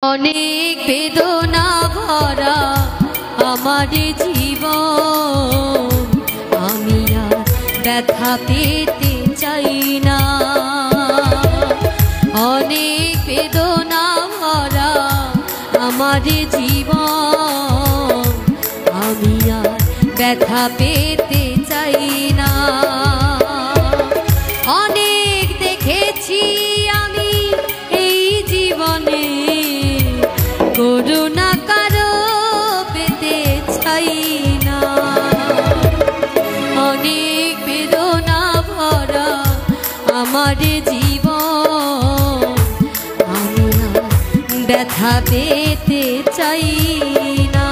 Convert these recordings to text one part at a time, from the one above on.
অনেক বেদনা ভরা আমার জীবন, আমি আর ব্যথা পেতে চাই না। অনেক বেদনা ভরা আমার জীবন, আমি আর ব্যথা পেতে চাই না। অনেক দেখেছি আমি এই জীবনে, করুণা কারো পেতে চাই না। অনেক বেদনা ভরা আমার জীবন, আমি আর ব্যথা পেতে চাই না।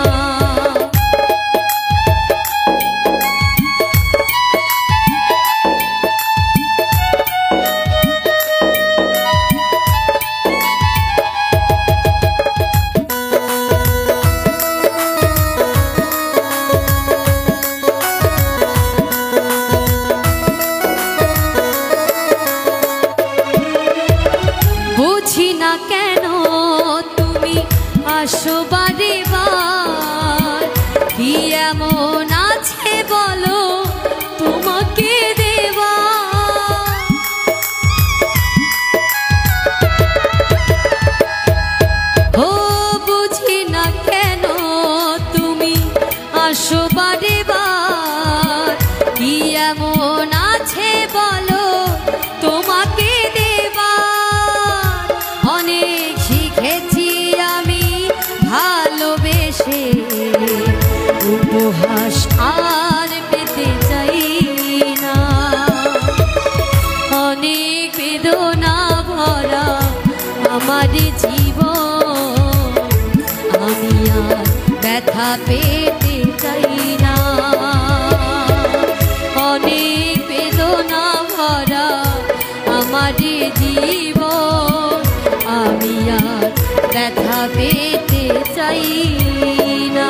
বুঝি না কেন তুমি আসো বারে বার, কি এমন আছে বলো তোমাকে দেওয়া। ও বুঝি না কেন তুমি আসো বারে বার, কি এমন আছে বলো তোমাকে দেওয়া। অনেক শিখেছি আমি ভালোবেসে, উপহাস আর পেতে চাই না। অনেক বেদনা ভরা আমার জীবন, আমি আর ব্যথা পেতে চাই না। অনেক বেদনা ভরা আমার জীবন, আমি আর ব্যথা পেতে চাই না।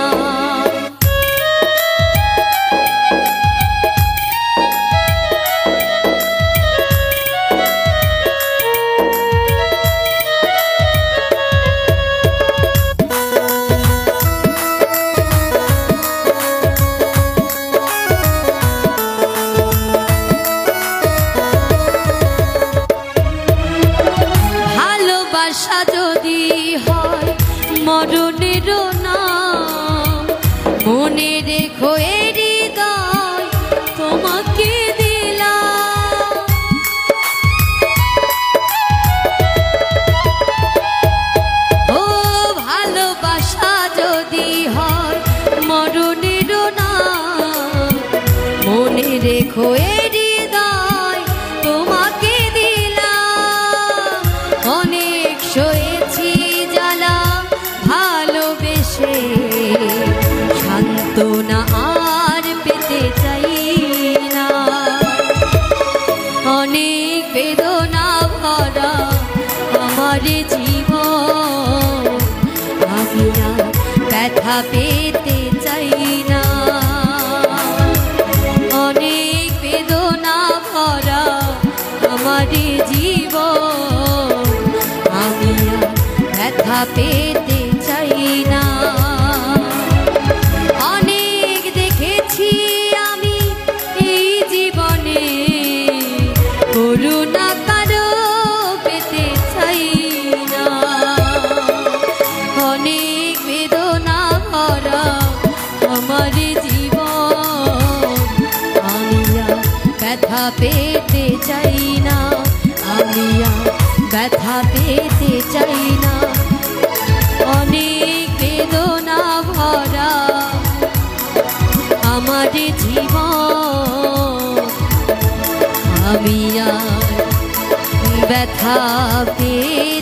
ভালোবাসা যদি হয় মরণেরও নাম, মনে রেখো এ হৃদয় তোমাকে দিলাম। ও ভালোবাসা যদি হয় মরণেরও নাম, মনে রেখো এ হৃদয় তোমাকে দিলাম। অনেক সয়েছি জ্বালা ভালোবেসে, সান্ত্বনা আর পেতে চাই না। অনেক বেদনা ভরা আমার জীবন, আমি আর ব্যথা পেতে চাই না। অনেক বেদনা ভরা আমার জীবন, আমি আর ব্যথা পেতে চাই না। অনেক দেখেছি আমি এই জীবনে, করুণা কারো পেতে চাই না। অনেক বেদনা ভরা আমার জীবন, আমি আর ব্যথা পেতে চাই না। আমি আর ব্যথা পেতে চাই না। অনেক বেদনা ভরা আমার জীবন, আমি আর ব্যথা পেতে